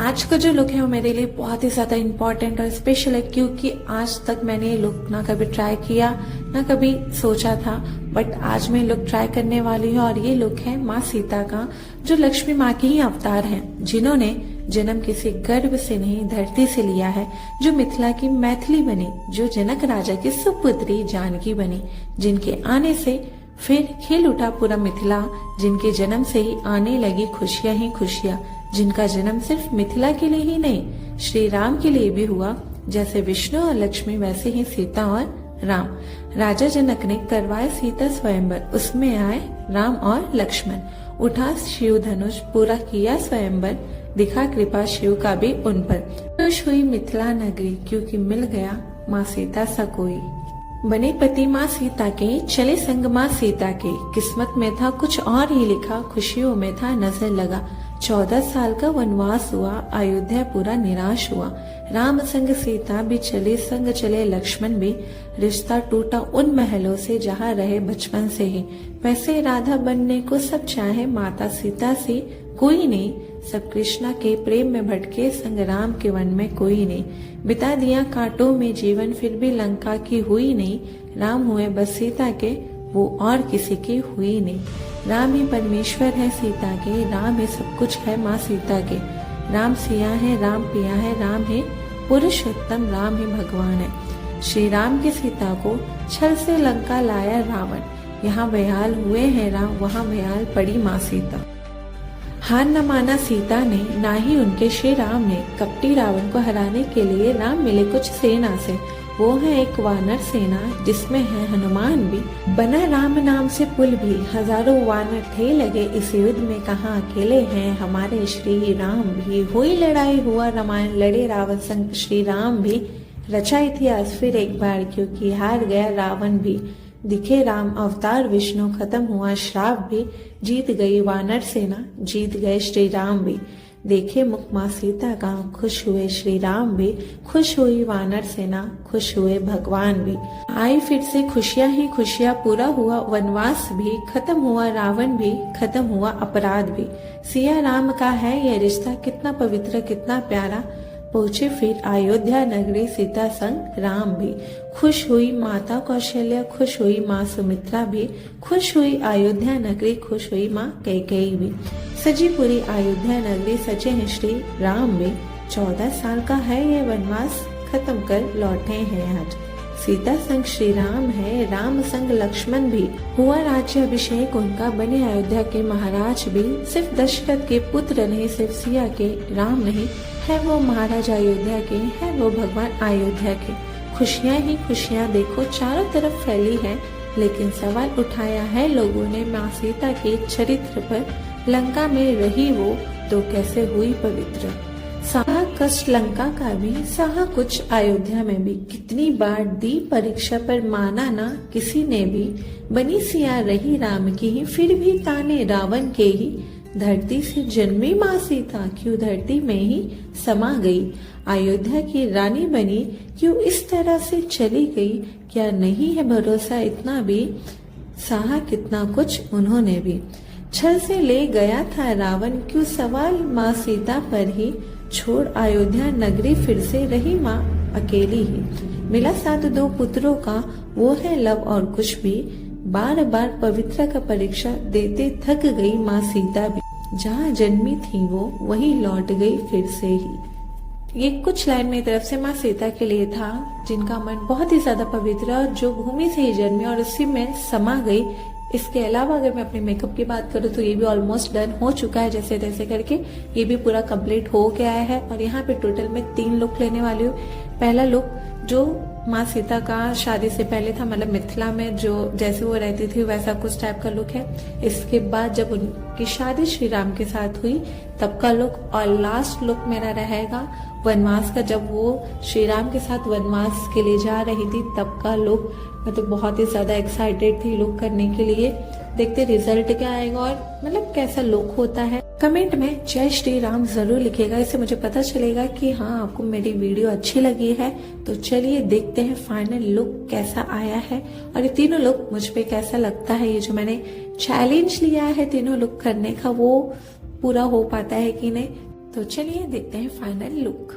आज का जो लुक है वो मेरे लिए बहुत ही ज्यादा इम्पोर्टेंट और स्पेशल है, क्योंकि आज तक मैंने ये लुक ना कभी ट्राई किया ना कभी सोचा था, बट आज मैं लुक ट्राई करने वाली हूँ। और ये लुक है माँ सीता का, जो लक्ष्मी माँ के ही अवतार हैं, जिन्होंने जन्म किसी गर्भ से नहीं धरती से लिया है, जो मिथिला की मैथिली बनी, जो जनक राजा की सुपुत्री जानकी बनी, जिनके आने से फिर खिल उठा पूरा मिथिला, जिनके जन्म से ही आने लगी खुशियां ही खुशियां, जिनका जन्म सिर्फ मिथिला के लिए ही नहीं श्री राम के लिए भी हुआ। जैसे विष्णु और लक्ष्मी वैसे ही सीता और राम। राजा जनक ने करवाए सीता स्वयंवर, उसमें आए राम और लक्ष्मण, उठा शिव धनुष, पूरा किया स्वयंवर, दिखा कृपा शिव का भी उन पर। खुश हुई मिथिला नगरी, क्योंकि मिल गया माँ सीता सा कोई। बने पति माँ सीता के, चले संग माँ सीता के, किस्मत में था कुछ और ही लिखा, खुशियों में था नजर लगा। 14 साल का वनवास हुआ, अयोध्या पूरा निराश हुआ। राम संग सीता भी चले, संग चले लक्ष्मण भी, रिश्ता टूटा उन महलों से जहाँ रहे बचपन से ही। वैसे राधा बनने को सब चाहे, माता सीता से कोई नहीं, सब कृष्णा के प्रेम में भटके, संग राम के वन में कोई नहीं। बिता दिया कांटों में जीवन, फिर भी लंका की हुई नहीं, राम हुए बस सीता के, वो और किसी की हुई नहीं। राम ही परमेश्वर है सीता के, राम ही सब कुछ है माँ सीता के। राम सिया है, राम पिया है, राम है पुरुषोत्तम, राम ही भगवान है। श्री राम की सीता को छल से लंका लाया रावण, यहाँ बेहाल हुए हैं राम, वहाँ बेहाल पड़ी माँ सीता। हार न माना सीता ने, ना ही उनके श्री राम ने, कपटी रावण को हराने के लिए राम मिले कुछ सेना से। वो है एक वानर सेना, जिसमें है हनुमान भी, बना राम नाम से पुल भी, हजारों वानर थे लगे इस युद्ध में, कहाँ अकेले हैं हमारे श्री राम भी। हुई लड़ाई हुआ रामायण, लड़े रावण संग श्री राम भी, रचा इतिहास फिर एक बार, क्योंकि हार गया रावण भी। दिखे राम अवतार विष्णु, खत्म हुआ श्राप भी, जीत गई वानर सेना, जीत गए श्री राम भी। देखे मुख माँ सीता का, खुश हुए श्री राम भी, खुश हुई वानर सेना, खुश हुए भगवान भी। आई फिर से खुशियां ही खुशियां, पूरा हुआ वनवास भी, खत्म हुआ रावण भी, खत्म हुआ अपराध भी। सिया राम का है ये रिश्ता, कितना पवित्र कितना प्यारा, पहुंचे फिर अयोध्या नगरी सीता संग राम भी। खुश हुई माता कौशल्या, खुश हुई माँ सुमित्रा भी, खुश हुई अयोध्या नगरी, खुश हुई माँ कैकेयी भी। सजी पूरी अयोध्या नगरी, सजे हैं श्री राम भी। 14 साल का है ये वनवास, खत्म कर लौटे हैं आज। सीता संग श्री राम है, राम संग लक्ष्मण भी, हुआ राज्य अभिषेक उनका, बने अयोध्या के महाराज भी। सिर्फ दशरथ के पुत्र नहीं, सिर्फ सिया के, राम नहीं, है वो महाराज अयोध्या के, है वो भगवान अयोध्या के। खुशियां ही खुशियां देखो चारों तरफ फैली है, लेकिन सवाल उठाया है लोगों ने माँ सीता के चरित्र पर। लंका में रही वो तो कैसे हुई पवित्र, सहा कष्ट लंका का भी, सहा कुछ अयोध्या में भी। कितनी बार दी परीक्षा पर माना ना किसी ने भी, बनी सिया रही राम की ही, फिर भी ताने रावण के ही। धरती से जन्मी माँ सीता, क्यों धरती में ही समा गई, अयोध्या की रानी बनी, क्यों इस तरह से चली गई। क्या नहीं है भरोसा इतना भी, सहा कितना कुछ उन्होंने भी। छल से ले गया था रावण, क्यों सवाल माँ सीता पर ही, छोड़ अयोध्या नगरी फिर से रही माँ अकेली ही। मिला साथ 2 पुत्रों का, वो है लव और कुछ भी, बार बार पवित्र का परीक्षा देते थक गई माँ सीता भी। जहाँ जन्मी थी वो वहीं लौट गई फिर से ही। ये कुछ लाइन मेरी तरफ से माँ सीता के लिए था, जिनका मन बहुत ही ज्यादा पवित्र और जो भूमि से ही जन्मी और उसी में समा गई। इसके अलावा अगर मैं अपने मेकअप की बात करूँ तो ये भी ऑलमोस्ट डन हो चुका है, जैसे तैसे करके ये भी पूरा कंप्लीट हो गया है। और यहाँ पे टोटल मैं 3 लुक लेने वाली हूँ। पहला लुक जो माँ सीता का शादी से पहले था, मतलब मिथिला में जो जैसे वो रहती थी वैसा कुछ टाइप का लुक है। इसके बाद जब उनकी शादी श्री राम के साथ हुई तब का लुक, और लास्ट लुक मेरा रहेगा वनवास का, जब वो श्री राम के साथ वनवास के लिए जा रही थी तब का लुक। मैं तो बहुत ही ज्यादा एक्साइटेड थी लुक करने के लिए। देखते रिजल्ट क्या आएगा और मतलब कैसा लुक होता है। कमेंट में जय श्री राम जरूर लिखिएगा, इससे मुझे पता चलेगा कि हाँ आपको मेरी वीडियो अच्छी लगी है। तो चलिए देखते हैं फाइनल लुक कैसा आया है और ये तीनों लुक मुझ पे कैसा लगता है। ये जो मैंने चैलेंज लिया है तीनों लुक करने का वो पूरा हो पाता है कि नहीं। तो चलिए देखते हैं फाइनल लुक।